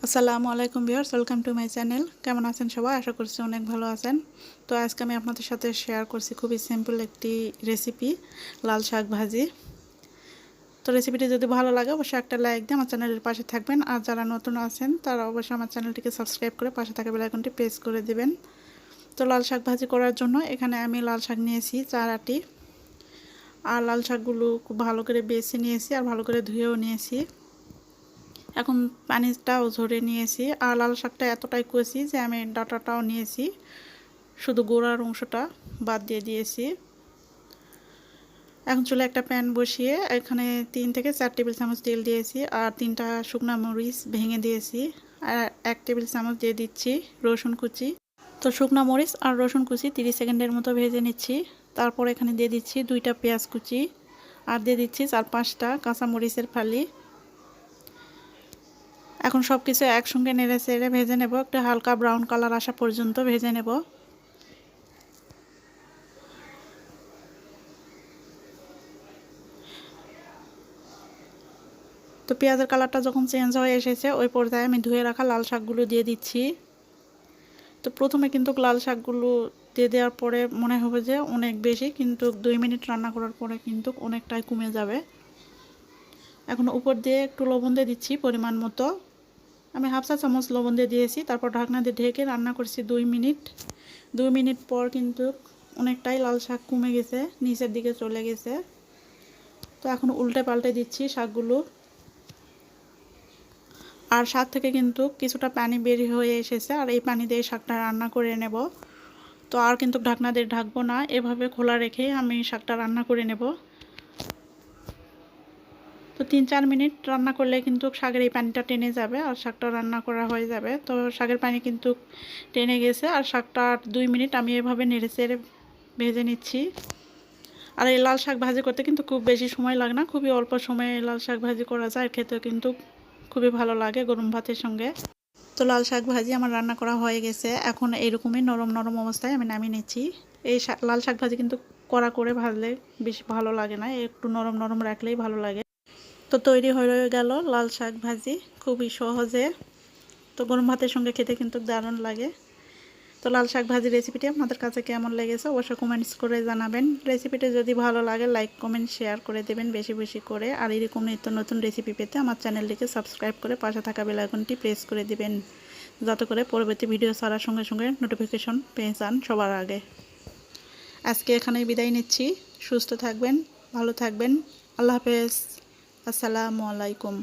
আসসালামু আলাইকুম viewers, welcome to my channel. কেমন আছেন সবাই? আশা করছি অনেক ভালো আছেন। তো আজকে আমি আপনাদের সাথে শেয়ার করছি খুবই সিম্পল একটি রেসিপি, লাল শাক ভাজি। তো রেসিপিটি যদি ভালো লাগে অবশ্যই একটা লাইক দিয়ে আমার চ্যানেলের পাশে থাকবেন, আর যারা নতুন আছেন তারা অবশ্যই আমার চ্যানেলটিকে সাবস্ক্রাইব করে পাশে থাকা বেল আইকনটি প্রেস করে দিবেন। তো লাল শাক ভাজি করার জন্য এখানে আমি লাল শাক নিয়েছি 4 আটি, আর লাল শাকগুলো খুব ভালো করে বেছে নিয়েছি আর ভালো করে ধুয়েও নিয়েছি। এখন পানিটাও ঝরে নিয়েছি, আর লাল শাকটা এতটাই কষি যে আমি ডাঁটাটাও নিয়েছি, শুধু গোড়ার অংশটা বাদ দিয়ে দিয়েছি। এখন চুলে একটা প্যান বসিয়ে এখানে 3 থেকে 4 টেবিল চামচ তেল দিয়েছি, আর 3টা শুকনা মরিচ ভেঙে দিয়েছি, আর 1 টেবিল চামচ দিয়ে দিচ্ছি রসুন কুচি। তো শুকনা মরিচ আর রসুন কুচি 30 সেকেন্ডের মতো ভেজে নিচ্ছি। তারপর এখানে দিয়ে দিচ্ছি 2টা পেঁয়াজ কুচি, আর দিয়ে দিচ্ছি 4-5টা কাঁচা মরিচের ফালি। এখন সব কিছু একসঙ্গে নেড়ে চেড়ে ভেজে নেব, একটু হালকা ব্রাউন কালার আসা পর্যন্ত ভেজে নেব। তো পেঁয়াজের কালারটা যখন চেঞ্জ হয়ে এসেছে ওই পর্যায়ে আমি ধুয়ে রাখা লাল শাকগুলো দিয়ে দিচ্ছি। তো প্রথমে কিন্তু লাল শাকগুলো দিয়ে দেওয়ার পরে মনে হবে যে অনেক বেশি, কিন্তু 2 মিনিট রান্না করার পরে কিন্তু অনেকটাই কমে যাবে। এখন উপর দিয়ে একটু লবণ দিয়ে দিচ্ছি পরিমাণ মতো, আমি হাফ চা চামচ লবণ দিয়ে দিয়েছি। তারপর ঢাকনা দিয়ে ঢেকে রান্না করছি 2 মিনিট। 2 মিনিট পর কিন্তু অনেকটাই লাল শাক কমে গেছে, নিচের দিকে চলে গেছে। তো এখন উল্টে পাল্টে দিচ্ছি শাকগুলো, আর শাক থেকে কিন্তু কিছুটা পানি বের হয়ে এসেছে, আর এই পানি দিয়ে শাকটা রান্না করে নেব। তো আর কিন্তু ঢাকনা দিয়ে ঢাকবো না, এভাবে খোলা রেখে আমি শাকটা রান্না করে নেব। তো 3-4 মিনিট রান্না করলে কিন্তু শাকের এই পানিটা টেনে যাবে আর শাকটা রান্না করা হয়ে যাবে। তো শাকের পানি কিন্তু টেনে গেছে, আর শাকটা 2 মিনিট আমি এভাবে নেড়ে চেড়ে ভেজে নিচ্ছি। আর এই লাল শাক ভাজি করতে কিন্তু খুব বেশি সময় লাগে না, খুবই অল্প সময়ে লাল শাক ভাজি করা যায়, খেতেও কিন্তু খুবই ভালো লাগে গরম ভাতের সঙ্গে। তো লাল শাক ভাজি আমার রান্না করা হয়ে গেছে, এখন এইরকমই নরম নরম অবস্থায় আমি নামিয়ে নিচ্ছি। এই লাল শাক ভাজি কিন্তু কড়া করে ভাজলে বেশি ভালো লাগে না, একটু নরম নরম রাখলেই ভালো লাগে। তো তৈরি হয়ে গেল লাল শাক ভাজি, খুবই সহজে। তো গরম ভাতের সঙ্গে খেতে কিন্তু দারুণ লাগে। তো লাল শাক ভাজি রেসিপিটি আপনাদের কাছে কেমন লেগেছে অবশ্যই কমেন্টস করে জানাবেন। রেসিপিটি যদি ভালো লাগে লাইক কমেন্ট শেয়ার করে দেবেন বেশি বেশি করে, আর এরকম নিত্য নতুন রেসিপি পেতে আমার চ্যানেলটিকে সাবস্ক্রাইব করে পাশে থাকা বেল আইকনটি প্রেস করে দিবেন, যাতে করে পরবর্তী ভিডিও ছাড়ার সঙ্গে সঙ্গে নোটিফিকেশন পেয়ে যান সবার আগে। আজকে এখানেই বিদায় নিচ্ছি, সুস্থ থাকবেন, ভালো থাকবেন, আল্লাহ হাফেজ, আসসালামু আলাইকুম।